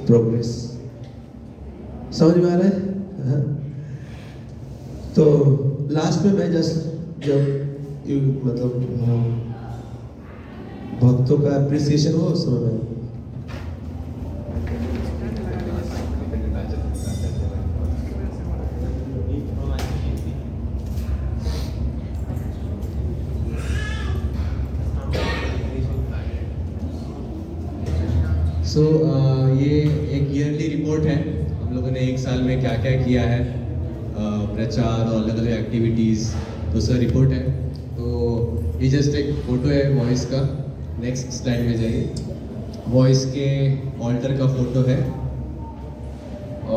Progress. समझ में आ रहा है? हाँ। तो लास्ट में मैं जस्ट जब मतलब भक्तों का अप्रिसिएशन हो उस समय में ये एक ईयरली रिपोर्ट है, हम लोगों ने एक साल में क्या क्या किया है, प्रचार और अलग अलग एक्टिविटीज़, तो सर रिपोर्ट है। तो ये जस्ट एक फ़ोटो है वॉइस का। नेक्स्ट स्लाइड में जाइए। वॉइस के ऑल्टर का फ़ोटो है।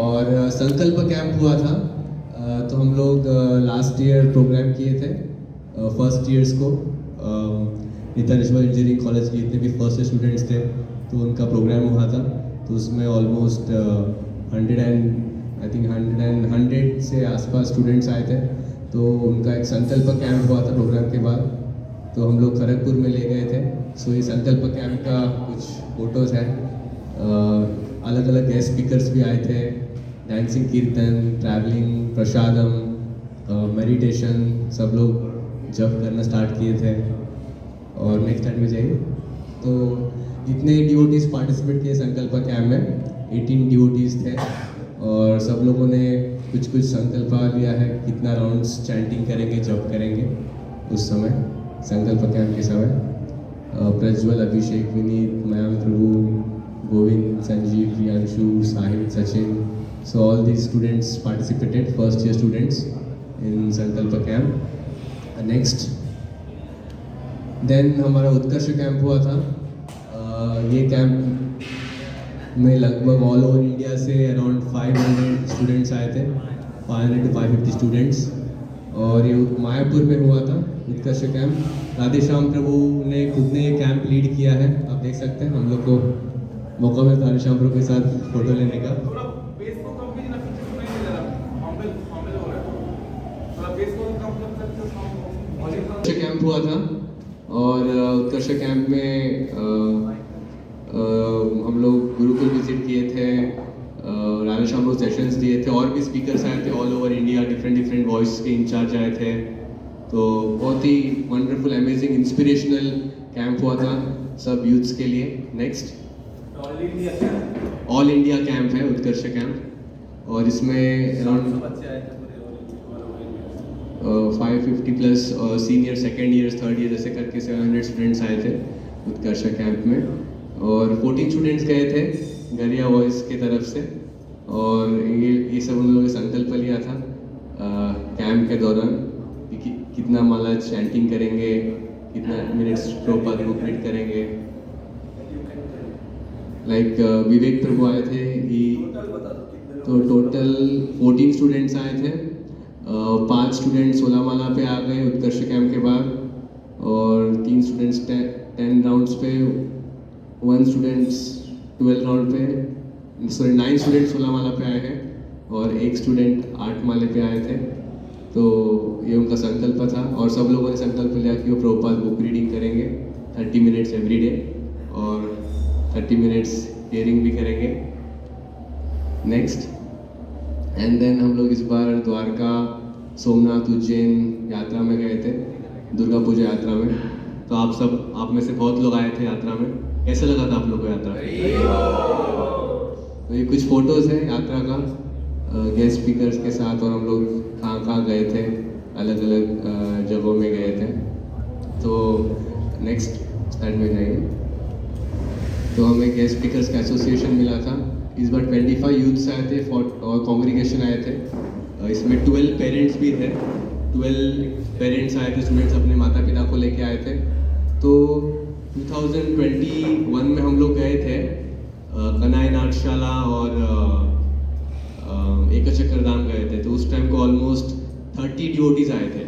और संकल्प कैंप हुआ था, तो हम लोग लास्ट ईयर प्रोग्राम किए थे फर्स्ट ईयर्स को। नेतानेश्वर इंजीनियरिंग कॉलेज के जितने भी फर्स्ट स्टूडेंट्स थे तो उनका प्रोग्राम हुआ था। तो उसमें ऑलमोस्ट 100 से आसपास स्टूडेंट्स आए थे। तो उनका एक संकल्प कैंप हुआ था प्रोग्राम के बाद, तो हम लोग खड़गपुर में ले गए थे। सो ये संकल्प कैंप का कुछ फोटोज़ हैं। अलग अलग गेस्ट स्पीकर्स भी आए थे, डांसिंग, कीर्तन, ट्रैवलिंग, प्रसादम, मेडिटेशन, सब लोग जप करना स्टार्ट किए थे। और नेक्स्ट स्लाइड में जाइए। तो जितने डिवोटीज पार्टिसिपेट किए संकल्प कैंप में 18 डिवोटीज थे, और सब लोगों ने कुछ कुछ संकल्प लिया है, कितना राउंड्स चैंटिंग करेंगे, जप करेंगे उस समय संकल्प कैंप के समय। Prajwal, Abhishek, Vineet, Mayank, Prabhu, Govind, Sanjeev, Priyanshu, Sahil, Sachin, so all these students participated, first year students in Sankalp camp. Next then हमारा उत्कर्ष कैंप हुआ था। ये कैंप में लगभग ऑल ओवर इंडिया से अराउंड 500 स्टूडेंट्स आए थे, 500 to 550 स्टूडेंट्स। और ये मायापुर में हुआ था उत्कर्ष कैंप। राधेश्याम प्रभु ने खुद ने ये कैंप लीड किया है, आप देख सकते हैं। हम लोग को मौका मिला राधेश्याम प्रभु के साथ फोटो लेने का। कैंप हुआ था, और उत्कर्ष कैंप में हम लोग गुरुकुल विजिट किए थे, राधेश्याम प्रभु सेशंस दिए थे, और भी स्पीकर्स आए थे all over India, different voice के इंचार्ज आए थे। तो बहुत ही वंडरफुल, अमेजिंग, इंस्पिरेशनल कैंप हुआ था सब यूथ्स के लिए। नेक्स्ट ऑल इंडिया कैंप है उत्कर्ष कैंप, और इसमें around 550 plus senior, second year, third year ऐसे करके 700 स्टूडेंट्स आए थे उत्कर्ष कैंप में। और 14 स्टूडेंट्स गए थे गरिया वॉइस की तरफ से, और ये सब उन लोगों ने संकल्प लिया था कैंप के दौरान कि कितना माला चैंटिंग करेंगे, कितना मिनट्स प्रभुपाद बुक रीड करेंगे। लाइक विवेक प्रभु आए थे, तो टोटल 14 स्टूडेंट्स आए थे। 5 स्टूडेंट्स 16 माला पे आ गए उत्कर्ष कैंप के बाद, और 3 स्टूडेंट्स 10 राउंड्स पे, 1 स्टूडेंट्स 12 राउंड पे, सॉरी 9 स्टूडेंट्स 16 माला पे आए हैं, और 1 स्टूडेंट 8 माले पे आए थे। तो ये उनका संकल्प था, और सब लोगों ने संकल्प लिया कि वो प्रभुपाद बुक रीडिंग करेंगे 30 मिनट्स एवरी डे, और 30 मिनट्स हियरिंग भी करेंगे। नेक्स्ट एंड देन हम लोग इस बार द्वारका, सोमनाथ, उज्जैन यात्रा में गए थे, दुर्गा पूजा यात्रा में। तो आप में से बहुत लोग आए थे यात्रा में। कैसा लगा था आप लोग को यात्रा? तो ये कुछ फोटोज हैं यात्रा का, गेस्ट स्पीकर्स के साथ, और हम लोग कहाँ कहाँ गए थे, अलग अलग जगहों में गए थे। तो नेक्स्ट स्लाइड में जाइए। तो हमें गेस्ट स्पीकर्स का एसोसिएशन मिला था। इस बार 25 यूथ्स आए थे और कॉन्ग्रीगेशन आए थे। इसमें 12 पेरेंट्स भी थे, 12 पेरेंट्स आए थे, स्टूडेंट्स अपने माता पिता को लेके आए थे। तो 2021 में हम लोग गए थे कनाई नाट्यशाला और एक चक्रधाम गए थे। तो उस टाइम को ऑलमोस्ट 30 डिवोटीज आए थे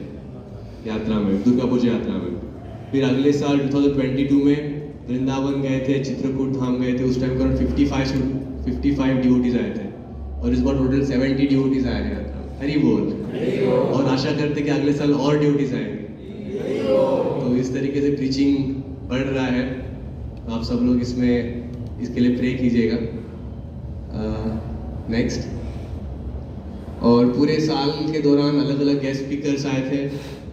यात्रा में, दुर्गा पूजा यात्रा में। फिर अगले साल 2022 में वृंदावन गए थे, चित्रकूट धाम गए थे। उस टाइम को 55 डिवोटीज आए थे, और इस बार टोटल 70 डिवोटीज आए हैं यात्रा में। हरि बोल। और आशा करते कि अगले साल और डिवोटीज आएंगे। तो इस तरीके से प्रीचिंग बढ़ रहा है। तो आप सब लोग इसके लिए प्रे कीजिएगा। नेक्स्ट। और पूरे साल के दौरान अलग अलग गेस्ट स्पीकर्स आए थे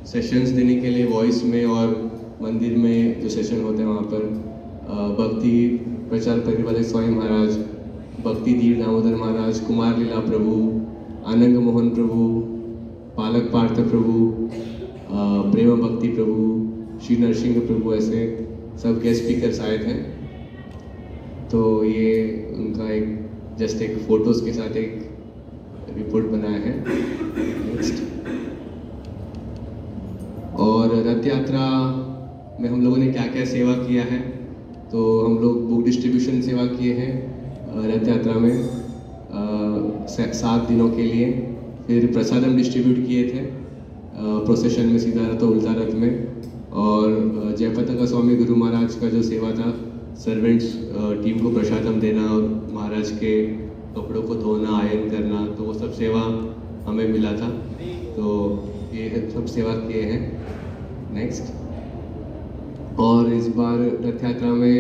सेशंस देने के लिए वॉइस में, और मंदिर में जो सेशन होते हैं वहाँ पर भक्ति प्रचार करने वाले स्वामी महाराज, भक्ति धीर दामोदर महाराज, कुमार लीला प्रभु, आनंद मोहन प्रभु, पालक पार्थ प्रभु, प्रेम भक्ति प्रभु, श्री नरसिंह प्रभु, ऐसे सब गेस्ट स्पीकर्स आए थे। तो ये उनका एक जस्ट एक फोटोज़ के साथ एक रिपोर्ट बनाया है। नेक्स्ट। और रथ यात्रा में हम लोगों ने क्या क्या सेवा किया है, तो हम लोग बुक डिस्ट्रीब्यूशन सेवा किए हैं रथ यात्रा में 7 दिनों के लिए। फिर प्रसादम डिस्ट्रीब्यूट किए थे प्रोसेशन में, सीधा रथ और उल्टा रथ में। और जयपताका स्वामी गुरु महाराज का जो सेवा था, सर्वेंट्स टीम को प्रसादम देना और महाराज के कपड़ों को धोना, आयरन करना, तो वो सब सेवा हमें मिला था। तो ये सब सेवा किए हैं। नेक्स्ट। और इस बार रथ यात्रा में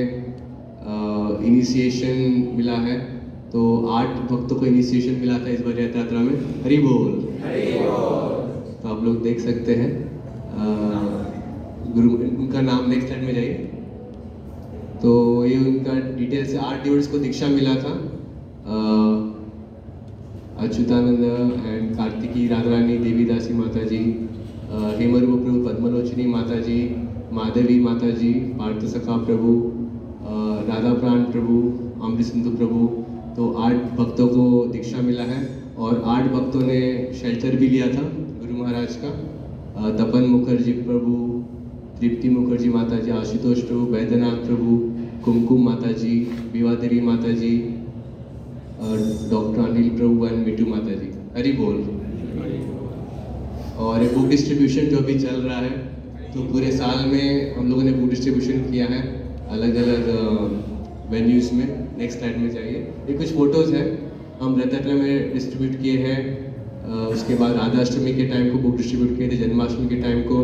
इनिशिएशन मिला है, तो 8 भक्तों को इनिशिएशन मिला था इस बार रथ यात्रा में। हरि बोल। तो आप लोग देख सकते हैं गुरु, उनका नाम नेक्स्ट स्लाइड में जाइए। तो ये उनका डिटेल से 8 डिवोटीज को दीक्षा मिला था। अच्युतानंद एंड कार्तिकी राधारानी देवीदासी माता जी, हेमरूप प्रभु पद्मलोचनी माता जी, माधवी माता जी, पार्थ सखा प्रभु, राधा प्राण प्रभु, अमृत सिंधु प्रभु। तो 8 भक्तों को दीक्षा मिला है, और 8 भक्तों ने शेल्टर भी लिया था गुरु महाराज का। तपन मुखर्जी प्रभु, तृप्ति मुखर्जी माता जी, आशुतोष प्रभु, वैद्यनाथ प्रभु, कुमकुम माता जी, विवादेवी माता जी, डॉक्टर अनिल प्रभु एंड मिठू माता जी। हरि बोल। और बुक डिस्ट्रीब्यूशन जो भी चल रहा है, तो पूरे साल में हम लोगों ने बुक डिस्ट्रीब्यूशन किया है अलग अलग वेन्यूज़ में। नेक्स्ट स्लाइड में जाइए। ये कुछ फोटोज़ हैं हम रथ यात्रा में डिस्ट्रीब्यूट किए हैं। उसके बाद राधाष्टमी के टाइम को बुक डिस्ट्रीब्यूट किए थे, जन्माष्टमी के टाइम को,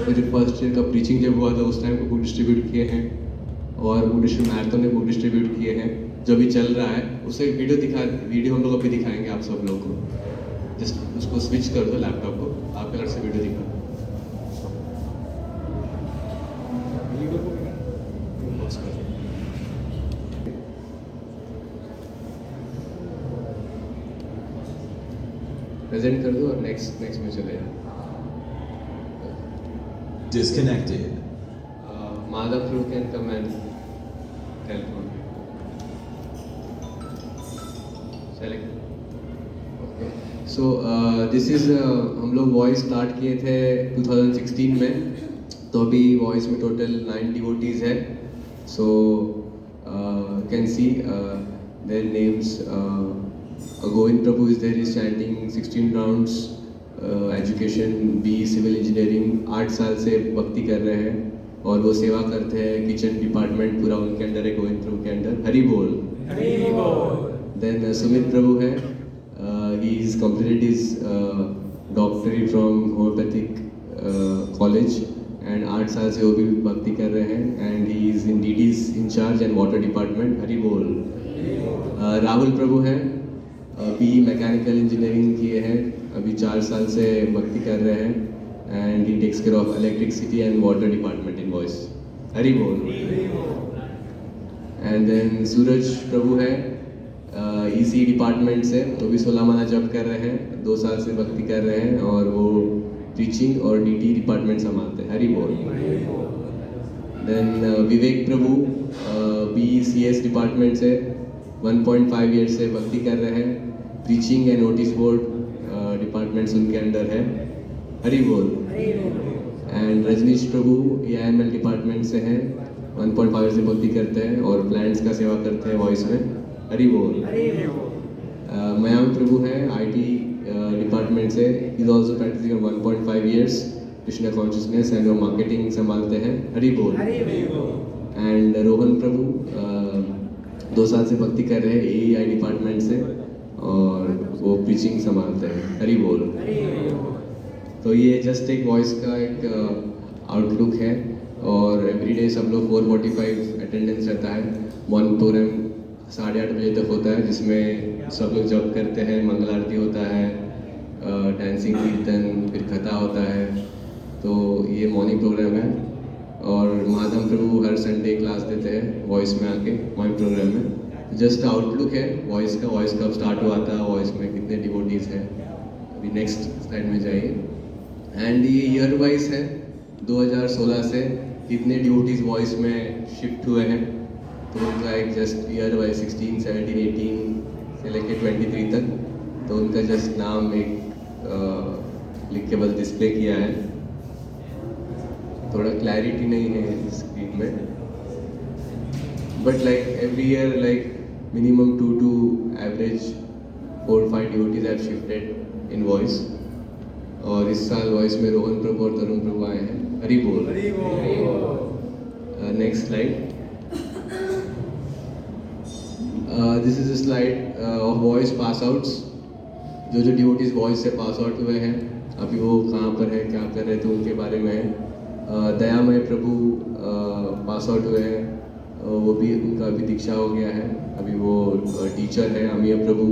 जो फर्स्ट ईयर का प्रीचिंग जब हुआ था उस टाइम को बुक डिस्ट्रीब्यूट किए हैं, और बुक डिस्ट्रीब्यूट मैराथन में बुक डिस्ट्रीब्यूट किए हैं। जो भी चल रहा है उसे वीडियो हम लोग अभी दिखाएंगे आप सब लोगों को। जस्ट उसको स्विच कर दो लैपटॉप को, आपके घर से वीडियो दिखा। प्रेजेंट कर दो और नेक्स्ट में चले जाओ। Disconnected. Madhav Prabhu can come and help on. Okay. So this is हम लोग वॉइस स्टार्ट किए थे 2016 में, तो अभी वॉइस में टोटल 9 डिवोटीज है। So can see their names. Govind Prabhu is there, is chanting 16 rounds, education B civil engineering, 8 साल से भक्ति कर रहे हैं, और वो सेवा करते हैं किचन डिपार्टमेंट पूरा उनके अंडर है, गोविंद प्रभु के अंडर। हरि बोल। देन सुमित प्रभु है, ही इज कंप्लीटेड हिज डॉक्टरी फ्रॉम होम्योपैथिक कॉलेज, एंड 8 साल से वो भी भक्ति कर रहे हैं, and he is in deities in charge and water department. Hari बोल। राहुल प्रभु है, बी मैकेनिकल इंजीनियरिंग किए हैं, अभी 4 साल से भक्ति कर रहे हैं, and he takes care of electricity and water department in voice. Hari बोल। एंड देन सूरज प्रभु है, ईसी डिपार्टमेंट से, वो भी 16 माला जप कर रहे हैं, 2 साल से भक्ति कर रहे हैं, और वो टीचिंग और डीटी डिपार्टमेंट संभालते हैं। हरि बोल। Then Vivek Prabhu, BCS department से 1.5 ईयर से भक्ति कर रहे हैं, preaching and notice board departments उनके अंडर है। हरि बोल। And Rajneesh Prabhu AIML department से हैं, 1.5 ईयर से भक्ति करते हैं, और प्लांट्स का सेवा करते हैं वॉइस में। हरि बोल। मयांक प्रभु है, IT डिपार्टमेंट से, is also practising 1.5 years Krishna consciousness and वो मार्केटिंग संभालते हैं। हरि बोल। एंड रोहन प्रभु 2 साल से भक्ति कर रहे हैं AEI डिपार्टमेंट से, और वो प्रीचिंग संभालते हैं। हरि बोल। तो ये जस्ट एक वॉइस का एक आउटलुक है, और एवरीडे सब लोग 4:45 अटेंडेंस रहता है। 1 प्रोग्राम 8:30 बजे तक होता है, जिसमें सब लोग जप करते हैं, मंगल आरती होता है, डांसिंग कीर्तन, फिर कथा होता है। तो ये मॉर्निंग प्रोग्राम है। और महाधम प्रभु हर संडे क्लास देते हैं वॉइस में आके, मॉर्निंग प्रोग्राम में। जस्ट आउटलुक है वॉइस का, वॉइस कब स्टार्ट हुआ था, वॉइस में कितने डिवोटीज हैं। अभी नेक्स्ट स्लाइड में जाइए। एंड ये ईयर वाइज है, 2016 से कितने डिवोटीज वॉइस में शिफ्ट हुए हैं। तो उनका एक जस्ट ईयर वाइज 16, 17, 18 से लेके 23 तक, तो उनका जस्ट नाम एक लिख के बस डिस्प्ले किया है। थोड़ा क्लैरिटी नहीं है स्क्रीन में, but like every year like minimum 2 to average 4-5 devotees have shifted in voice. और इस साल वॉइस में रोहन प्रभु और तरुण प्रभु आए हैं। हरि बोल। Next slide. This is a slide of voice pass outs. जो डिवोटीज वॉइस से पास आउट हुए हैं, अभी वो कहाँ पर है, क्या कर रहे थे, उनके बारे में है। दयामय प्रभु पास आउट हुए हैं, वो भी, उनका भी दीक्षा हो गया है। अभी वो टीचर है। अमीय प्रभु,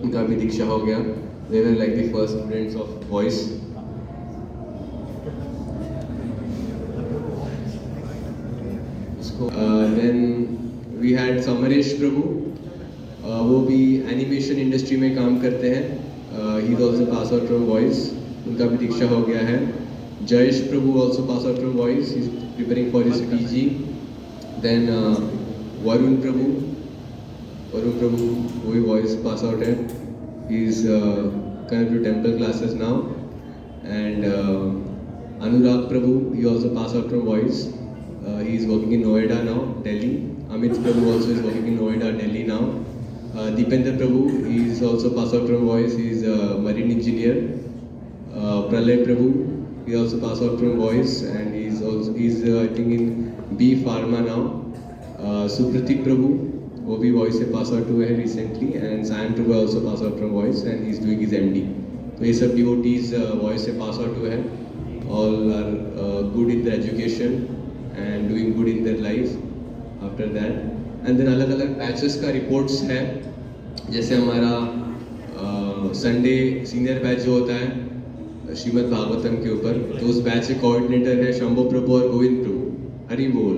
उनका भी दीक्षा हो गया। They were like the first students of voice. Then we had Samaresh Prabhu. वो भी एनिमेशन इंडस्ट्री में काम करते हैं। He is also pass out from voice. उनका भी दीक्षा हो गया है। जयेश प्रभु also pass out from voice. He is preparing for his PG. Then Varun प्रभु वो भी voice pass out है। He is coming to temple classes now. And Anurag Prabhu, he also passed out from voice. He is working in Noida now, Delhi. Amit Prabhu also is working in Noida, Delhi now. Deependra Prabhu, he is also passed out from voice. He is a marine engineer. Pralay Prabhu, he also passed out from voice, and he is I think in B Pharma now. Supratik Prabhu, वो भी voice से पास out हुए हैं recently. And Sayan Prabhu also pass out from voice and he is doing his MD। तो ये सब devotees voice से पास out हुए हैं। All are good in their education and doing good in their life after that. And then अलग अलग batches का reports है। जैसे हमारा संडे सीनियर बैच जो होता है श्रीमद् भागवतम के ऊपर, तो उस बैच के कोऑर्डिनेटर है शंभू प्रभु और गोविंद प्रभु। हरि बोल।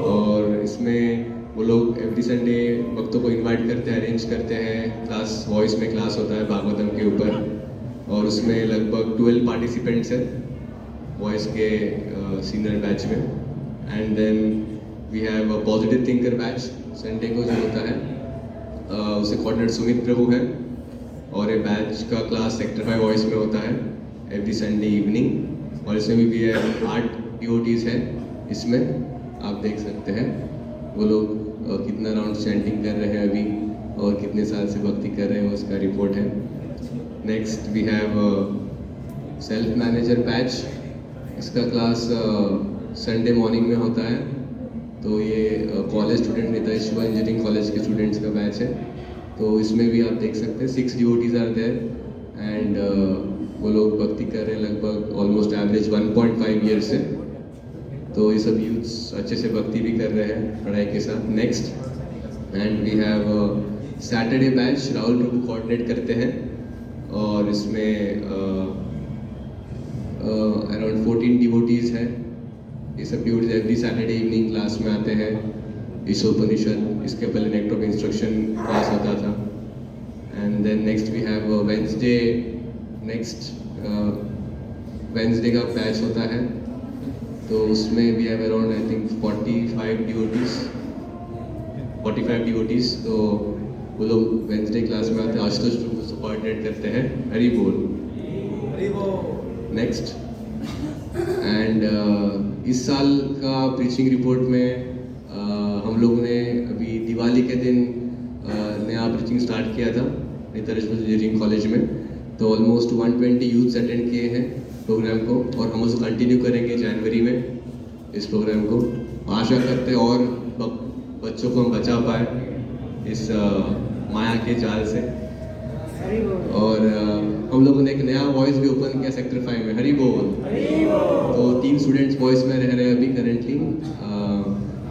और इसमें वो लोग एवरी संडे भक्तों को इनवाइट करते हैं, अरेंज करते हैं क्लास। वॉइस में क्लास होता है भागवतम के ऊपर, और उसमें लगभग 12 पार्टिसिपेंट्स हैं वॉइस के सीनियर बैच में। And then we have a positive thinker batch Sunday को जो होता है, उसे कोऑर्डिनेटर सुमित प्रभु है। और ये बैच का क्लास सेक्टर 5 वॉइस में होता है एवरी संडे इवनिंग। और इसमें भी 8 डिवोटीज हैं। इसमें आप देख सकते हैं वो लोग कितना राउंड चैंटिंग कर रहे हैं अभी, और कितने साल से भक्ति कर रहे हैं, उसका रिपोर्ट है। Next we have self manager batch. इसका क्लास संडे मॉर्निंग में होता है। तो ये कॉलेज स्टूडेंट नेता शिवा इंजीनियरिंग कॉलेज के स्टूडेंट्स का बैच है। तो इसमें भी आप देख सकते हैं 6 डिवोटीज आर देयर। एंड वो लोग भक्ति कर रहे हैं लगभग ऑलमोस्ट एवरेज 1.5 ईयर से। तो ये सब यूथ्स अच्छे से भक्ति भी कर रहे हैं पढ़ाई के साथ। Next and we have Saturday batch, Rahul Prabhu coordinate करते हैं। और इसमें अराउंड 14 डिवोटीज हैं। ये सब devotees every Saturday evening class में आते हैं। ईशोपनिषद, इसके पहले नेक्ट ऑफ इंस्ट्रक्शन क्लास होता था। And then next we have Wednesday, next Wednesday का बैच होता है। तो उसमें भी have around I think 45 devotees. तो वो लोग वेंसडे क्लास में आते हैं। आशुतोष प्रभु को कोऑर्डिनेट करते हैं। हरि बोल। नेक्स्ट एंड इस साल का प्रीचिंग रिपोर्ट में हम लोगों ने अभी दिवाली के दिन नया प्रीचिंग स्टार्ट किया था नेताजी इंजीनियरिंग कॉलेज में। तो ऑलमोस्ट 120 यूथ्स अटेंड किए हैं प्रोग्राम को, और हम उसको कंटिन्यू करेंगे जनवरी में इस प्रोग्राम को। आशा करते हैं और बच्चों को हम बचा पाए इस माया के जाल से। और हम लोगों ने एक नया वॉइस भी ओपन किया सेक्टर 5 में। हरि बोल। तो 3 स्टूडेंट्स वॉइस में रह रहे हैं अभी करेंटली,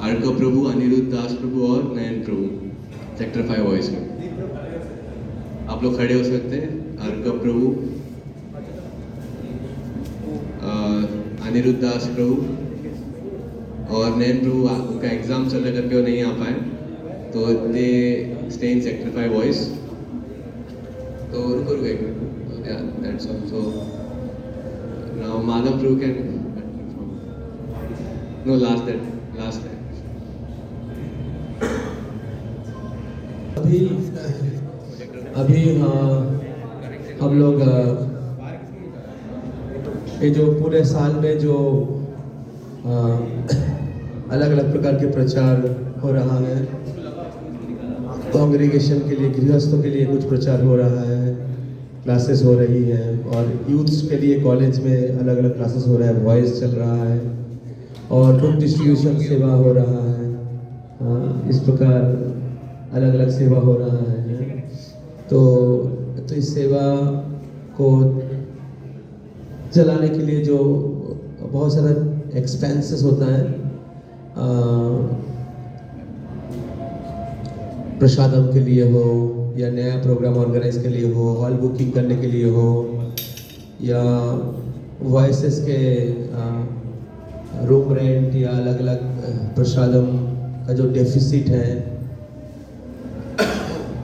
अर्क प्रभु, अनिरुद्ध दास प्रभु और नयन प्रभु सेक्टर 5 वॉइस में। आप लोग खड़े हो सकते हैं। अर्क प्रभु, अनिरुद्ध दास प्रभु और नयन प्रभु, उनका एग्जाम चल रहा करके वो नहीं आ पाए, तो they stay in sector 5 voice. तो रुको एक minute, that's all. So now Madhav Prabhu can know last that. अभी हम लोग ये जो पूरे साल में जो अलग अलग प्रकार के प्रचार हो रहा है, कांग्रीगेशन के लिए, गृहस्थों के लिए कुछ प्रचार हो रहा है, क्लासेस हो रही हैं, और यूथ्स के लिए कॉलेज में अलग अलग क्लासेस हो रहा है, वॉइस चल रहा है, और बुक डिस्ट्रीब्यूशन सेवा हो रहा है। इस प्रकार अलग अलग सेवा हो रहा है। तो इस सेवा को चलाने के लिए जो बहुत सारा एक्सपेंसेस होता है, प्रसादम के लिए हो या नया प्रोग्राम ऑर्गेनाइज के लिए हो, हॉल बुकिंग करने के लिए हो, या वॉइसेस के रूम रेंट या अलग अलग प्रसादम का जो डेफिसिट है,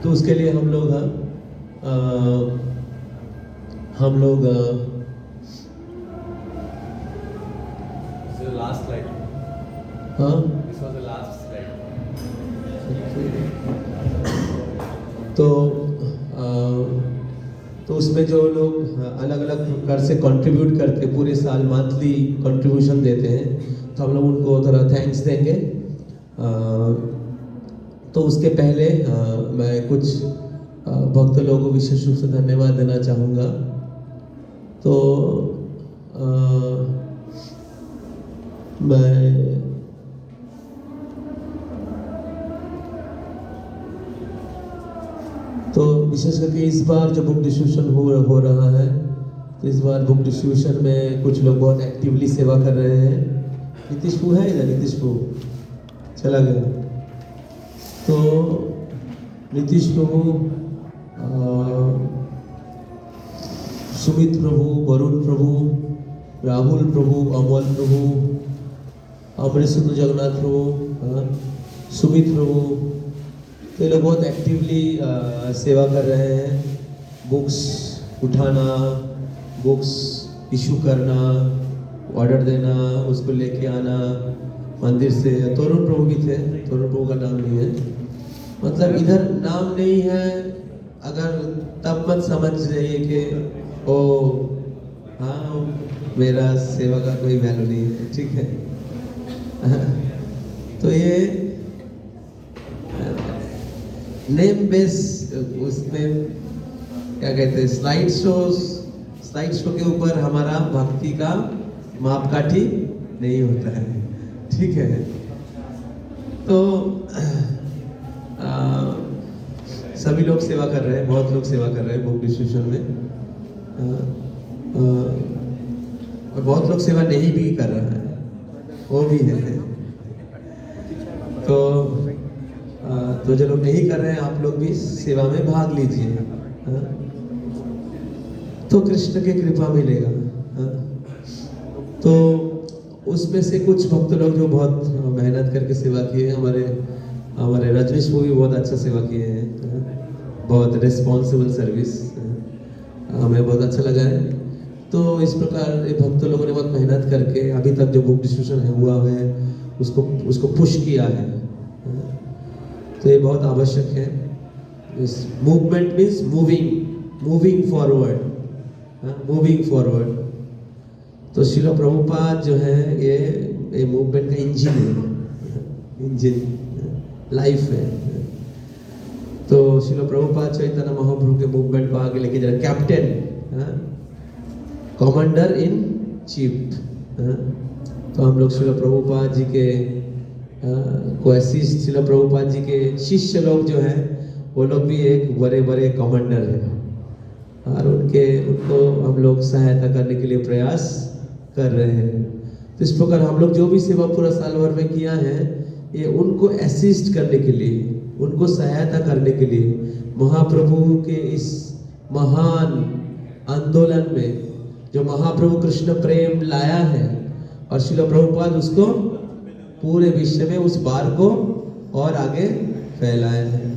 तो उसके लिए हम लोग लास्ट स्लाइड। हाँ, this was the last slide. तो उसमें जो लोग अलग अलग प्रकार से कंट्रीब्यूट करते, पूरे साल मंथली कंट्रीब्यूशन देते हैं, तो हम लोग उनको थोड़ा थैंक्स देंगे। तो उसके पहले मैं कुछ भक्त लोगों को विशेष रूप से धन्यवाद देना चाहूँगा। तो विशेष करके इस बार जो बुक डिस्ट्रीब्यूशन हो रहा है, तो इस बार बुक डिस्ट्रीब्यूशन में कुछ लोग बहुत एक्टिवली सेवा कर रहे हैं। नीतीश पू है इधर? नीतीश पू चला गया। तो नीतीश प्रभु, सुमित प्रभु, वरुण प्रभु, राहुल प्रभु, अमोल प्रभु, अमृत सुंदर जगन्नाथ प्रभु, सुमित प्रभु, तो ये लोग बहुत एक्टिवली सेवा कर रहे हैं। बुक्स उठाना, बुक्स इशू करना, ऑर्डर देना, उसको लेके आना मंदिर से। तोरण प्रभु भी थे, तोरण प्रभु का नाम नहीं है, मतलब इधर नाम नहीं है, अगर तब मत समझ जाइए कि ओ हाँ मेरा सेवा का कोई वैल्यू नहीं है, ठीक है। तो ये नेम बेस, उसमें क्या कहते हैं, स्लाइड शो के ऊपर हमारा भक्ति का मापकाठी नहीं होता है, ठीक है। तो सभी लोग सेवा कर रहे हैं, बहुत लोग सेवा कर रहे हैं बुक डिस्ट्रीब्यूशन में, और बहुत लोग सेवा नहीं भी कर रहा है, वो भी है। तो जो लोग नहीं कर रहे हैं, आप लोग भी सेवा में भाग लीजिए, तो कृष्ण की कृपा मिलेगा। तो उसमें से कुछ भक्त लोग जो बहुत मेहनत करके सेवा किए हैं, हमारे रजनीश को भी बहुत अच्छा सेवा किए हैं, बहुत रिस्पॉन्सिबल सर्विस, हमें बहुत अच्छा लगा है। तो इस प्रकार ये भक्त लोगों ने बहुत मेहनत करके अभी तक जो बुक डिस्ट्रीब्यूशन हुआ है उसको पुश किया है, तो ये बहुत आवश्यक है। इस मूवमेंट मीन्स मूविंग फॉरवर्ड। तो श्रील प्रभुपाद जो है ये मूवमेंट का इंजन लाइफ है। तो श्रील प्रभुपाद चैतन्य महाप्रभु के मूवमेंट को आगे लेके जा रहे, कैप्टन, कमांडर इन चीफ। तो हम लोग श्रील प्रभुपाद जी के को असिस्ट, श्रील प्रभुपाद जी के शिष्य लोग जो हैं वो लोग भी एक बड़े बड़े कमांडर हैं, और उनको हम लोग सहायता करने के लिए प्रयास कर रहे हैं। तो इस प्रकार हम लोग जो भी सेवा पूरा साल भर में किया है, ये उनको असिस्ट करने के लिए, उनको सहायता करने के लिए महाप्रभु के इस महान आंदोलन में जो महाप्रभु कृष्ण प्रेम लाया है, और श्रील प्रभुपाद उसको पूरे विश्व में उस बार को और आगे फैलाए हैं।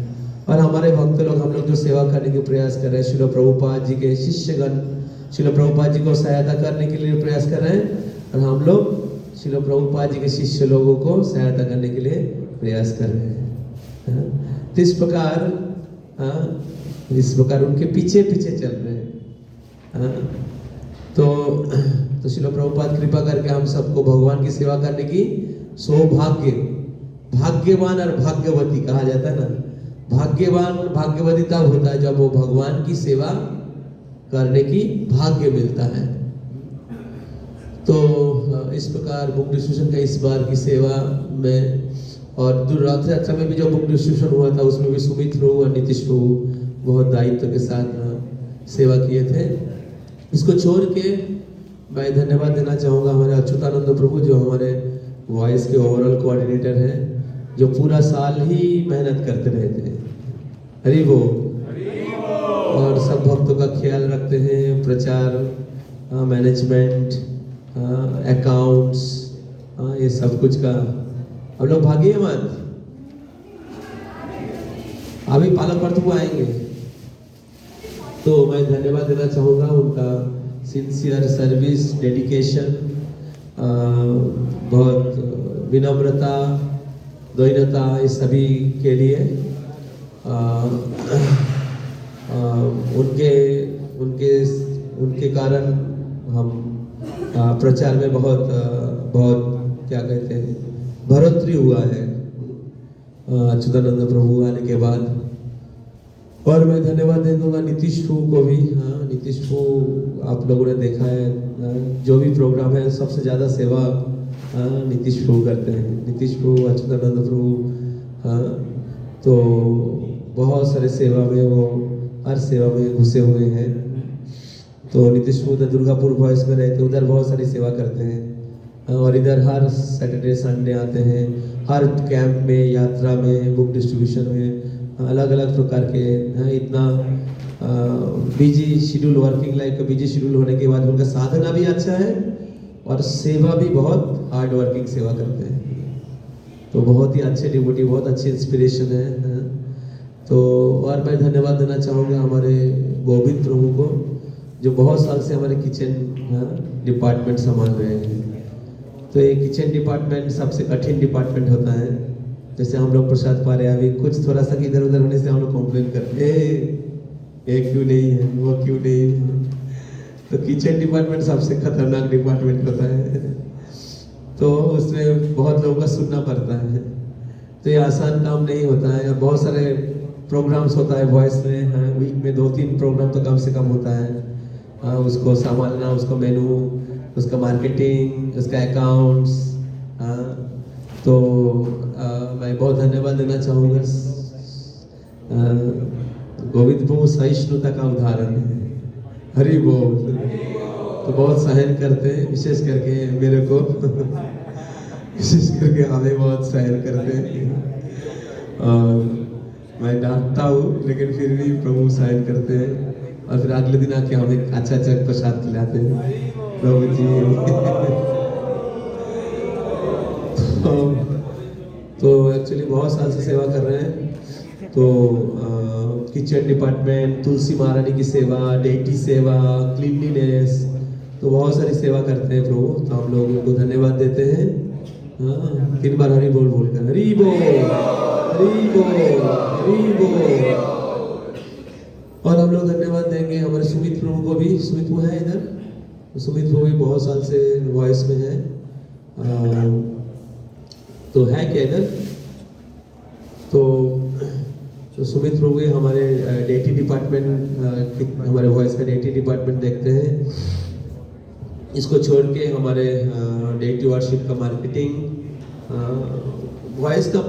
और हमारे भक्त लोग, हम लोग जो सेवा करने के प्रयास कर रहे हैं, श्रील प्रभुपाद जी के शिष्यगण श्रील प्रभुपाद जी को सहायता करने के लिए प्रयास कर रहे हैं, और हम लोग श्रील प्रभुपाद जी के शिष्य लोगों को सहायता करने के लिए प्रयास कर रहे हैं। तो इस प्रकार उनके पीछे पीछे चल रहे हैं। तो श्रील प्रभुपाद कृपा करके हम सबको भगवान की सेवा करने की सौभाग्य, भाग्यवान और भाग्यवती कहा जाता है ना, भाग्यवान भाग्यवती तब होता है जब वो भगवान की सेवा करने की भाग्य मिलता है। तो इस प्रकार बुक डिस्ट्रीब्यूशन का इस बार की सेवा में, और जो रथ यात्रा में भी जो बुक डिस्ट्रीब्यूशन हुआ था उसमें भी सुमित प्रभु और नीतीश प्रभु बहुत दायित्व के साथ सेवा किए थे। इसको छोड़ के मैं धन्यवाद देना चाहूँगा हमारे अच्युतानंद प्रभु, जो हमारे वॉइस के ओवरऑल कोऑर्डिनेटर हैं, जो पूरा साल ही मेहनत करते रहे थे। हरि बोल। और सब भक्तों का ख्याल रखते हैं, प्रचार, मैनेजमेंट, अकाउंट्स, ये सब कुछ का हम लोग भागिए मत। अभी पालक प्रभु आएंगे तो मैं धन्यवाद देना चाहूँगा उनका सिंसियर सर्विस, डेडिकेशन, बहुत विनम्रता, दयालुता, इस सभी के लिए उनके कारण हम प्रचार में बहुत क्या कहते हैं बढ़ोतरी हुआ है अच्युतानंद प्रभु आने के बाद। और मैं धन्यवाद दे दूंगा नीतीश प्रभु को भी। हाँ, नीतीश प्रभु आप लोगों ने देखा है, जो भी प्रोग्राम है सबसे ज़्यादा सेवा नीतीश प्रभु करते हैं। नीतीश प्रभु, अच्युतानंद प्रभु, हाँ, तो बहुत सारे सेवा में वो हर सेवा में घुसे हुए हैं। तो नीतीश प्रभु दुर्गापुर वॉइस में रहते, उधर बहुत सारी सेवा करते हैं, और इधर हर सैटरडे संडे आते हैं, हर कैंप में, यात्रा में, बुक डिस्ट्रीब्यूशन में, अलग अलग प्रकार के। इतना बिजी शेड्यूल, वर्किंग लाइफ का बिजी शेड्यूल होने के बाद उनका साधना भी अच्छा है और सेवा भी बहुत हार्ड वर्किंग सेवा करते हैं। तो बहुत ही अच्छे डिवोटी, बहुत अच्छी इंस्पिरेशन है। तो और मैं धन्यवाद देना चाहूँगा हमारे गोविंद प्रभु को, जो बहुत साल से हमारे किचन डिपार्टमेंट संभाल रहे हैं। तो ये किचन डिपार्टमेंट सबसे कठिन डिपार्टमेंट होता है। जैसे हम लोग प्रसाद पा रहे हैं, अभी कुछ थोड़ा सा इधर उधर होने से हम लोग कंप्लेन करते हैं, ये क्यों नहीं है, वो क्यों नहीं है। तो किचन डिपार्टमेंट सबसे खतरनाक डिपार्टमेंट होता है, तो उसमें बहुत लोगों का सुनना पड़ता है। तो ये आसान काम नहीं होता है। बहुत सारे प्रोग्राम्स होता है वॉइस में, वीक में 2-3 प्रोग्राम तो कम से कम होता है। उसको संभालना, उसको मेनू, उसका मार्केटिंग, उसका अकाउंट्स। तो मैं बहुत धन्यवाद देना चाहूँगा। गोविंद प्रभु सहिष्णुता का उदाहरण है। हरि बोल। तो बहुत सहन करते हैं, विशेष करके मेरे को विशेष करके हमें बहुत सहन करते हैं। मैं डांटता हूँ लेकिन फिर भी प्रभु सहन करते हैं, और फिर अगले दिन आके हमें अच्छा प्रसाद खिलाते हैं प्रभु जी। तो एक्चुअली बहुत साल से सेवा कर रहे हैं। तो किचन डिपार्टमेंट, तुलसी महारानी की सेवा, डेटी सेवा, क्लीनलीनेस, तो बहुत सारी सेवा करते हैं प्रभु। तो हम लोग उनको धन्यवाद देते हैं। हाँ, 3 बार हरि बोल बोलकर, हरि बोल, हरि बोल, हरि बोल। और हम लोग धन्यवाद देंगे हमारे सुमित प्रभु को भी। सुमित प्रभु है इधर, तो सुमित प्रभु भी बहुत साल से वॉइस में है। तो है क्या इधर? तो सुमित प्रभु हमारे डेटी डिपार्टमेंट, हमारे वॉइस का डेटी डिपार्टमेंट देखते हैं। इसको छोड़ के हमारे डेटी वर्शिप का मार्केटिंग, वॉइस का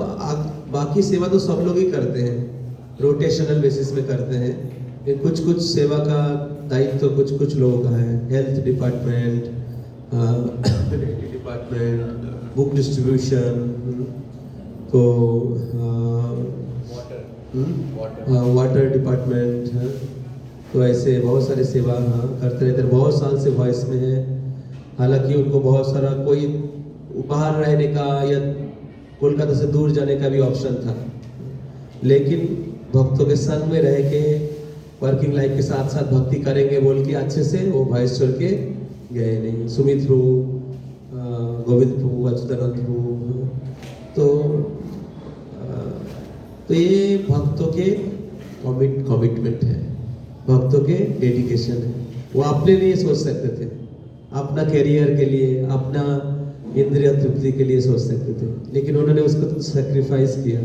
बाकी सेवा तो सब लोग ही करते हैं, रोटेशनल बेसिस में करते हैं। कुछ सेवा का दायित्व तो कुछ लोगों का है। Health department, deity department, book distribution, तो वाटर डिपार्टमेंट है, तो ऐसे बहुत सारे सेवा करते रहते हैं। बहुत साल से वॉइस में है। हालांकि उनको बहुत सारा कोई बाहर रहने का या कोलकाता से दूर जाने का भी ऑप्शन था, लेकिन भक्तों के संग में रह के वर्किंग लाइफ के साथ साथ भक्ति करेंगे बोल के अच्छे से वो वॉइस छोड़ के गए नहीं। सुमित प्रभु, गोविंद प्रभु, अच्युतानंद प्रभु, तो ये भक्तों के कमिटमेंट है, भक्तों के डेडिकेशन है। वो अपने लिए सोच सकते थे, अपना करियर के लिए, अपना इंद्रिय तृप्ति के लिए सोच सकते थे, लेकिन उन्होंने उसको सेक्रीफाइस किया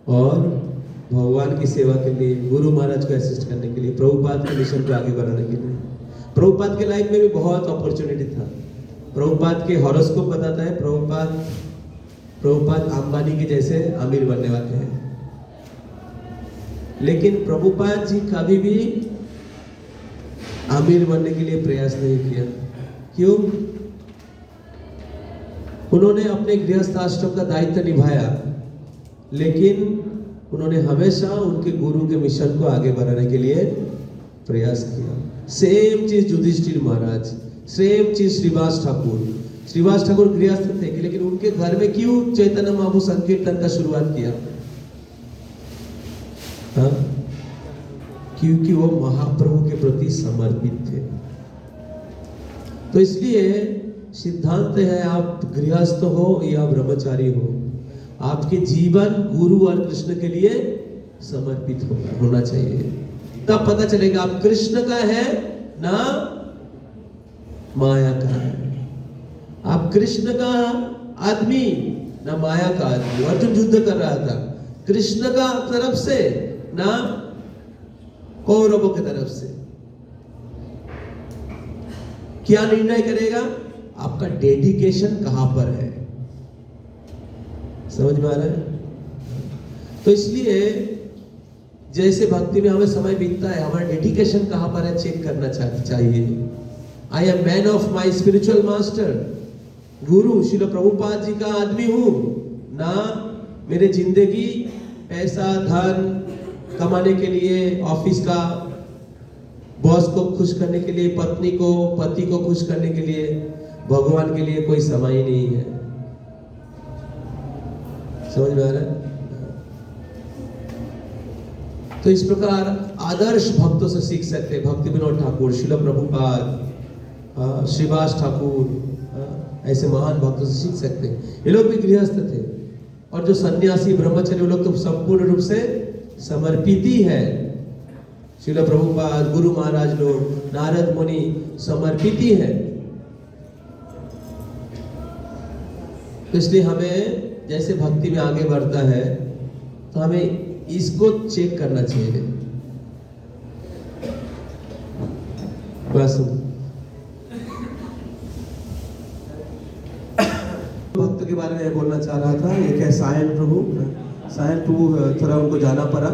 और भगवान की सेवा के लिए, गुरु महाराज को असिस्ट करने के लिए, प्रभुपाद के मिशन को आगे बढ़ाने के लिए। प्रभुपाद के लाइफ में भी बहुत अपॉर्चुनिटी था। प्रभुपाद के हॉरोस्कोप बताता है प्रभुपाद अंबानी के जैसे अमीर बनने वाले हैं, लेकिन प्रभुपाद जी कभी भी अमीर बनने के लिए प्रयास नहीं किया। क्यों? उन्होंने अपने गृहस्थ आश्रम का दायित्व निभाया, लेकिन उन्होंने हमेशा उनके गुरु के मिशन को आगे बढ़ाने के लिए प्रयास किया। सेम चीज युधिष्ठिर महाराज, सेम चीज श्रीवास ठाकुर। श्रीवास ठाकुर गृहस्थ थे, लेकिन उनके घर में क्यों चैतन्य महाप्रभु संकीर्तन का शुरुआत किया? क्योंकि वो महाप्रभु के प्रति समर्पित थे। तो इसलिए सिद्धांत है, आप गृहस्थ हो या ब्रह्मचारी हो, आपके जीवन गुरु और कृष्ण के लिए समर्पित होना चाहिए। तब पता चलेगा आप कृष्ण का है ना माया का है। आप कृष्ण का आदमी ना माया का आदमी। अर्जुन युद्ध कर रहा था कृष्ण का तरफ से ना कौरवों की तरफ से। क्या निर्णय करेगा? आपका डेडिकेशन कहां पर है। समझ में आ रहा है? तो इसलिए जैसे भक्ति में हमें समय बीतता है, हमारा डेडिकेशन कहां पर है चेक करना चाहिए। I am man of my spiritual master. गुरु श्रील प्रभुपाद जी का आदमी हूं ना मेरे जिंदगी पैसा धन कमाने के लिए, ऑफिस का बॉस को खुश करने के लिए, पत्नी को पति को खुश करने के लिए, भगवान के लिए कोई समय ही नहीं है। समझ में आ रहा है? तो इस प्रकार आदर्श भक्तों से सीख सकते हैं। भक्ति विनोद ठाकुर, श्रील प्रभुपाद, श्रीवास ठाकुर, ऐसे महान भक्तों से सीख सकते हैं। ये लोग भी गृहस्थ थे, और जो सन्यासी ब्रह्मचारी, वो लोग तो संपूर्ण रूप से समर्पित ही है। श्रील प्रभुपाद, गुरु महाराज लोग, नारद मुनि समर्पित ही है। तो इसलिए हमें जैसे भक्ति में आगे बढ़ता है, तो हमें इसको चेक करना चाहिए। बस भक्त के बारे में बोलना चाह रहा था। एक है सायन प्रभु। सायन प्रभु थोड़ा उनको जाना पड़ा,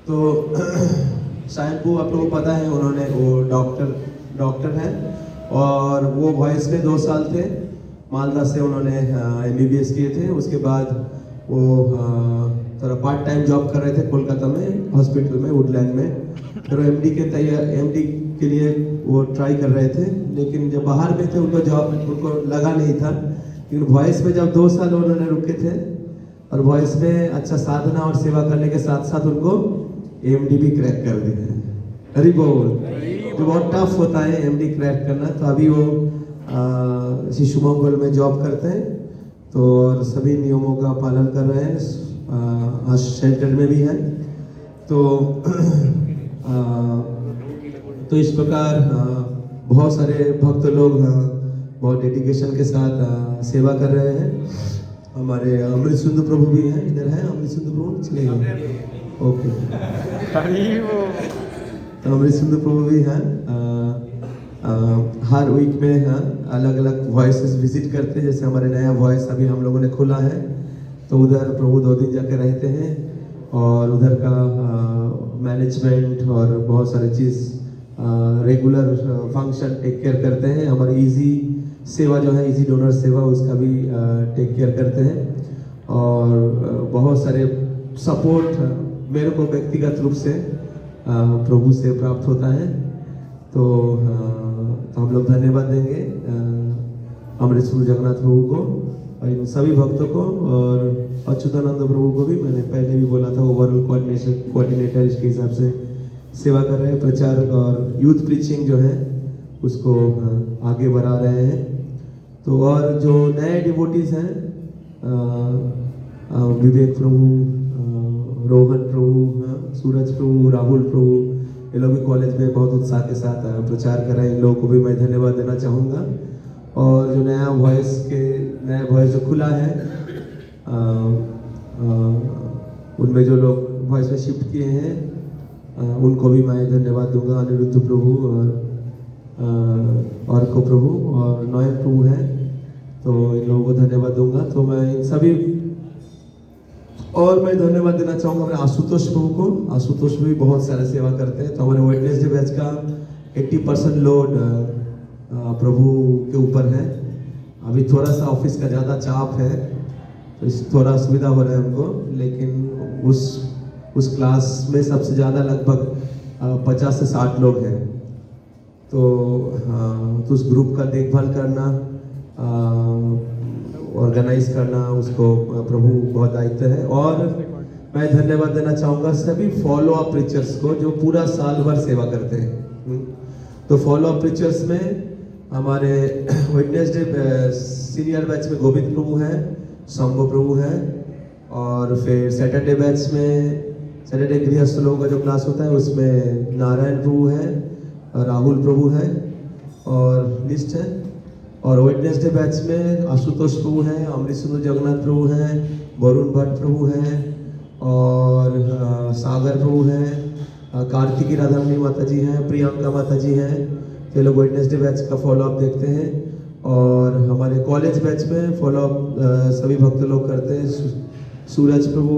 तो सायन प्रभु आप लोगों को पता है, वो डॉक्टर हैं, और वो वॉइस में 2 साल थे। मालदा से उन्होंने MBBS किए थे। उसके बाद वो थोड़ा पार्ट टाइम जॉब कर रहे थे कोलकाता में, हॉस्पिटल में, वुडलैंड में। फिर MD के लिए वो ट्राई कर रहे थे, लेकिन जब बाहर में थे उनको जॉब लगा नहीं था। लेकिन वॉइस में जब 2 साल उन्होंने रुके थे, और वॉइस में अच्छा साधना और सेवा करने के साथ साथ उनको MD भी क्रैक कर दिए हैं। हरि बोल। जो बहुत टफ होता है MD क्रैक करना। तो अभी वो शिशु मंगल में जॉब करते हैं, तो और सभी नियमों का पालन कर रहे हैं। शेल्टर में भी है। तो इस प्रकार बहुत सारे भक्त लोग बहुत डेडिकेशन के साथ सेवा कर रहे हैं। हमारे अमृत सुंदर प्रभु भी हैं, इधर है अमृत सुंदर प्रभु, चले गए। ओके, तो अमृत सुंदर प्रभु भी हैं। हर वीक में अलग अलग वॉइसेस विजिट करते हैं। जैसे हमारे नया वॉइस अभी हम लोगों ने खोला है, तो उधर प्रभु 2 दिन जाके रहते हैं, और उधर का मैनेजमेंट और बहुत सारी चीज़, रेगुलर फंक्शन टेक केयर करते हैं। हमारी इजी सेवा जो है, इजी डोनर सेवा, उसका भी टेक केयर करते हैं। और बहुत सारे सपोर्ट मेरे को व्यक्तिगत रूप से प्रभु से प्राप्त होता है। तो हम लोग धन्यवाद देंगे अमृत स्वरूप जगन्नाथ प्रभु को और इन सभी भक्तों को, और अच्युतानंद प्रभु को भी मैंने पहले भी बोला था, ओवरऑल कोऑर्डिनेटर इसके हिसाब से सेवा कर रहे हैं, प्रचार और यूथ प्रीचिंग जो है उसको आगे बढ़ा रहे हैं। तो और जो नए डिवोटीज हैं, विवेक प्रभु, रोहन प्रभु, सूरज प्रभु, राहुल प्रभु, ये लोग भी कॉलेज में बहुत उत्साह के साथ प्रचार कर रहे हैं। इन लोगों को भी मैं धन्यवाद देना चाहूँगा। और जो नया वॉइस जो खुला है, उनमें जो लोग वॉइस में शिफ्ट किए हैं उनको भी मैं धन्यवाद दूंगा। अनिरुद्ध प्रभु और को प्रभु और नोएम प्रभु हैं, तो इन लोगों को धन्यवाद दूंगा। तो मैं इन सभी, और मैं धन्यवाद देना चाहूँगा अपने आशुतोष प्रभु को। आशुतोष भी बहुत सारे सेवा करते हैं। तो हमारे वेडनेसडे बैच का 80% लोड प्रभु के ऊपर है। अभी थोड़ा सा ऑफिस का ज़्यादा चाप है, तो इस थोड़ा सुविधा हो रहा है हमको, लेकिन उस क्लास में सबसे ज़्यादा लगभग 50 से 60 लोग हैं। तो उस ग्रुप का देखभाल करना, ऑर्गेनाइज करना, उसको प्रभु बहुत दायित्व है। और मैं धन्यवाद देना चाहूँगा सभी फॉलो अप प्रीचर्स को जो पूरा साल भर सेवा करते हैं। तो फॉलो अप प्रीचर्स में हमारे वेडनेसडे सीनियर बैच में गोविंद प्रभु हैं, शंभु प्रभु हैं, और फिर सैटरडे बैच में, सैटरडे गृहस्थ लोगों का जो क्लास होता है उसमें नारायण प्रभु हैं, राहुल प्रभु हैं और लिस्ट है। और वेडनेसडे बैच में आशुतोष प्रभु हैं, अमृत स्वरूप जगन्नाथ प्रभु हैं, वरुण भट्ट प्रभु हैं, और सागर प्रभु हैं, कार्तिकी राधामणी माता जी हैं, प्रियंका माता जी हैं। ये लोग वेडनेसडे बैच का फॉलोअप देखते हैं। और हमारे कॉलेज बैच में फॉलोअप सभी भक्त लोग करते हैं। सूरज प्रभु,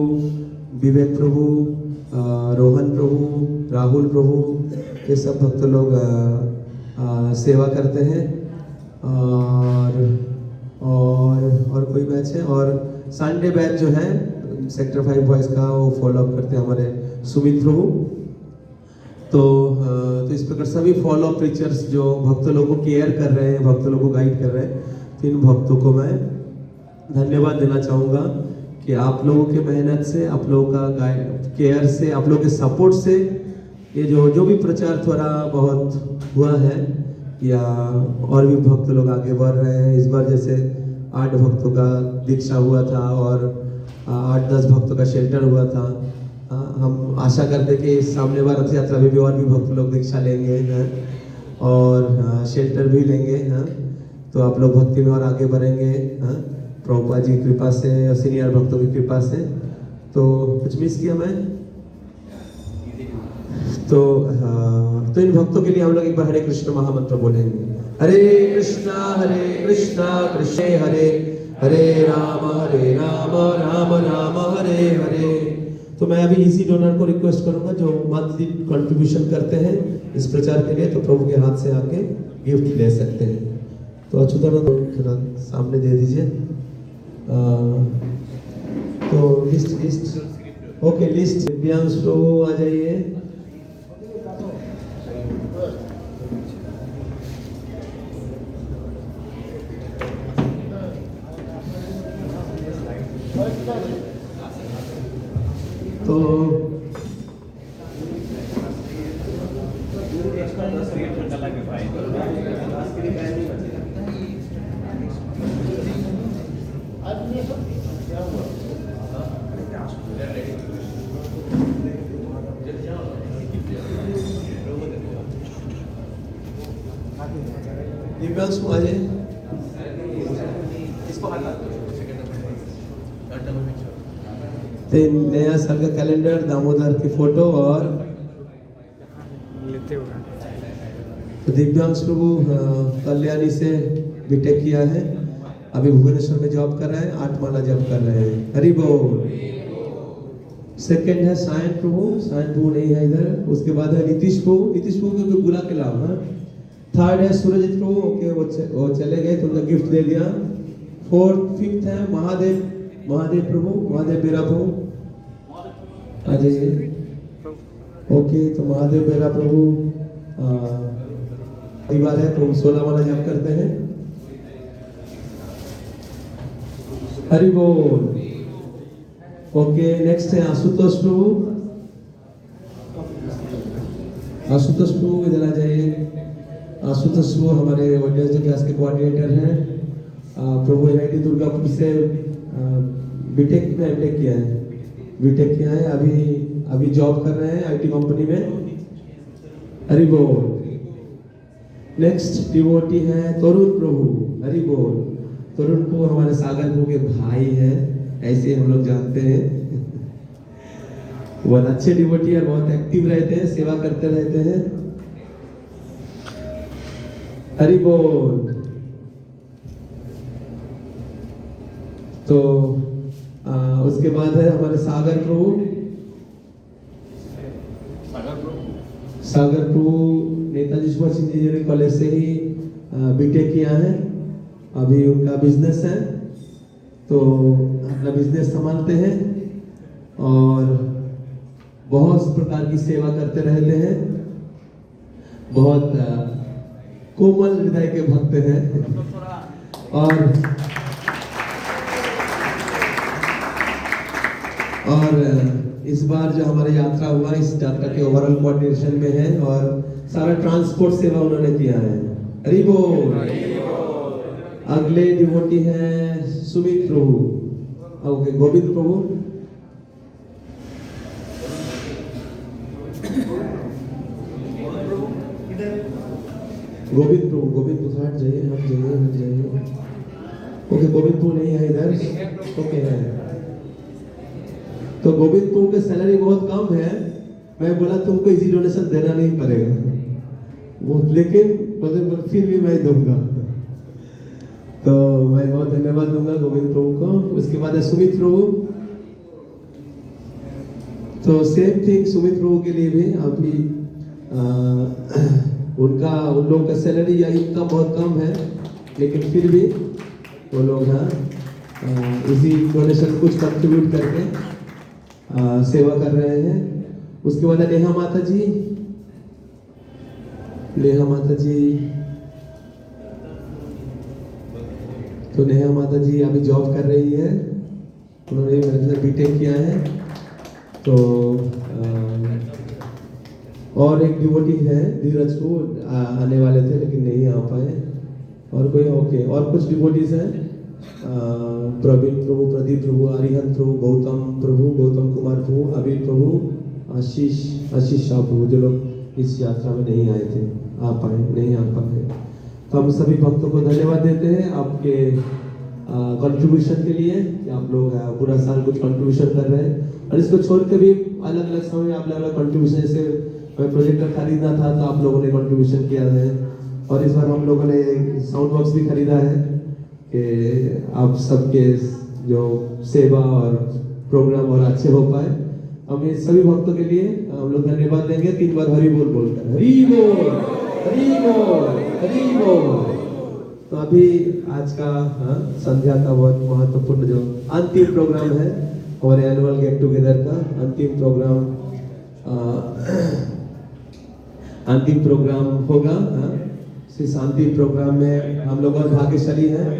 विवेक प्रभु, रोहन प्रभु, राहुल प्रभु, ये सब भक्त लोग सेवा करते हैं। और कोई बैच है, और संडे बैच जो है सेक्टर 5 बॉयज का, वो फॉलोअप करते हैं हमारे सुमित प्रभु। तो इस प्रकार सभी फॉलो प्रीचर्स जो भक्त लोगों को केयर कर रहे हैं, भक्त लोगों को गाइड कर रहे हैं, तो इन भक्तों को मैं धन्यवाद देना चाहूँगा कि आप लोगों के मेहनत से, आप लोगों का केयर से, आप लोगों के सपोर्ट से ये जो भी प्रचार थोड़ा बहुत हुआ है, या और भी भक्त लोग आगे बढ़ रहे हैं। इस बार जैसे 8 भक्तों का दीक्षा हुआ था और 8-10 भक्तों का शेल्टर हुआ था। हम आशा करते कि इस सामने बार रथ यात्रा में भी और भी भक्त लोग दीक्षा लेंगे और शेल्टर भी लेंगे। तो आप लोग भक्ति में और आगे बढ़ेंगे प्रभुपा जी की कृपा से, सीनियर भक्तों की कृपा से। तो कुछ मिस किया मैं? तो इन भक्तों के लिए हम लोग एक बार हरे कृष्ण महामंत्र बोलेंगे। हरे कृष्णा कृष्ण हरे हरे राम राम राम हरे हरे। तो मैं अभी इसी डोनर को रिक्वेस्ट करूंगा जो मंथली कंट्रीब्यूशन करते हैं इस प्रचार के लिए, तो प्रभु के हाथ से आके गिफ्ट ले सकते हैं। तो अच्युतानंद सामने दे दीजिए। तो लिस्ट ओके, लिस्ट दिव्यांश प्रभु आ जाइए। तो दिव्यांश आ जाए, इसको हटा दो। नया साल का कैलेंडर, दामोदर की फोटो और तो दिव्यांश प्रभु कल्याणी से बीटेक किया है, अभी भुवनेश्वर में जॉब कर रहे हैं, 8 माला जॉब कर रहे हैं। हरि बोल। सेकंड है सायन प्रभु नहीं है इधर। उसके बाद है नीतीश प्रभु को बुला के लाओ। थर्ड है सूरजित प्रभु, ओके वो चले गए तो उनका गिफ्ट दे दिया। 4th 5th है महादेव महादेव प्रभु, महादेव बेरा प्रभु आ जाइए। ओके, तो महादेव बेरा प्रभु परिवार है, प्रभु 16 वाला जप करते हैं। हरि बोल। ओके, नेक्स्ट है आशुतोष प्रभु। आशुतोष प्रभु इधर आ जाइए। आशुतोष प्रभु हमारे वेडनेसडे क्लास के कोऑर्डिनेटर हैं। प्रभु एनआईटी दुर्गापुर से बीटेक में एमटेक किया है, बीटेक किया है, अभी जॉब कर रहे हैं आईटी कंपनी में। हरि बोल। नेक्स्ट डिवोटी है तरुण प्रभु। हरि बोल। तरुण प्रभु हमारे सागर प्रभु के भाई हैं, ऐसे हम लोग जानते हैं। बहुत अच्छे डिवोटी है, बहुत एक्टिव रहते हैं, सेवा करते रहते हैं। हरि बोल। तो उसके बाद है हमारे सागर प्रभु। सागर प्रभु नेताजी सुभाष चंद्र इंजीनियरिंग कॉलेज से ही बीटेक किया है, अभी उनका बिजनेस है, तो अपना बिजनेस संभालते हैं और बहुत प्रकार की सेवा करते रहते हैं। बहुत कोमल हृदय के भक्त हैं। और इस बार जो हमारी यात्रा हुआ, इस यात्रा के ओवरऑल कोऑर्डिनेशन में है और सारा ट्रांसपोर्ट सेवा उन्होंने किया है। हरि बोल। अगले डिवोटी है सुमित प्रभु। ओके, गोविंद प्रभु। गोविंद प्रभु, गोविंद प्रभु हट जाइए, हट जाइए, हट जाइए। ओके, गोविंद प्रभु नहीं है इधर। ओके है, तो गोविंद प्रभु की सैलरी बहुत कम है। मैं बोला तुमको इजी डोनेशन देना नहीं पड़ेगा, वो लेकिन बोले फिर भी मैं दूंगा, तो मैं बहुत धन्यवाद दूंगा गोविंद प्रभु को। उसके बाद है सुमित प्रभु। तो सेम थिंग सुमित प्रभु के लिए भी अभी उन लोगों का सैलरी या इनकम बहुत कम है, लेकिन फिर भी वो लोग इसी डोनेशन कुछ कंट्रीब्यूट करके सेवा कर रहे हैं। उसके बाद नेहा माता जी। नेहा माता जी, तो नेहा माता जी अभी जॉब कर रही है, उन्होंने मेरे से बीटेक किया है। तो और एक डिवोटी है धीरज को आने वाले थे लेकिन नहीं आ पाए। और कोई ओके, और कुछ डिवोटीज हैं प्रवीण प्रभु, प्रदीप प्रभु, अरिहंत प्रभु, गौतम प्रभु, गौतम कुमार प्रभु, अबीर प्रभु, आशीष शाह प्रभु, जो लोग इस यात्रा में नहीं आए थे, नहीं आ पाए। तो हम सभी भक्तों को धन्यवाद देते हैं आपके कंट्रीब्यूशन के लिए कि आप लोग पूरा साल कुछ कंट्रीब्यूशन कर रहे हैं। और इसको छोड़ के भी अलग अलग समय आप अलग कंट्रीब्यूशन, जैसे प्रोजेक्टर खरीदना था तो आप लोगों ने कंट्रीब्यूशन किया है, और इस बार हम लोगों ने साउंड बॉक्स भी खरीदा है कि आप सबके जो सेवा और प्रोग्राम और अच्छे हो पाए। हम ये सभी भक्तों के लिए हम लोग धन्यवाद देंगे 3 बार हरि बोल बोलकर। हरि बोल, हरि बोल, हरि बोल। तो अभी आज का संध्या का बहुत महत्वपूर्ण जो अंतिम प्रोग्राम है हमारे एनुअल गेट टुगेदर का अंतिम प्रोग्राम होगा। इस अंतिम प्रोग्राम में हम लोग और भाग्यशाली हैं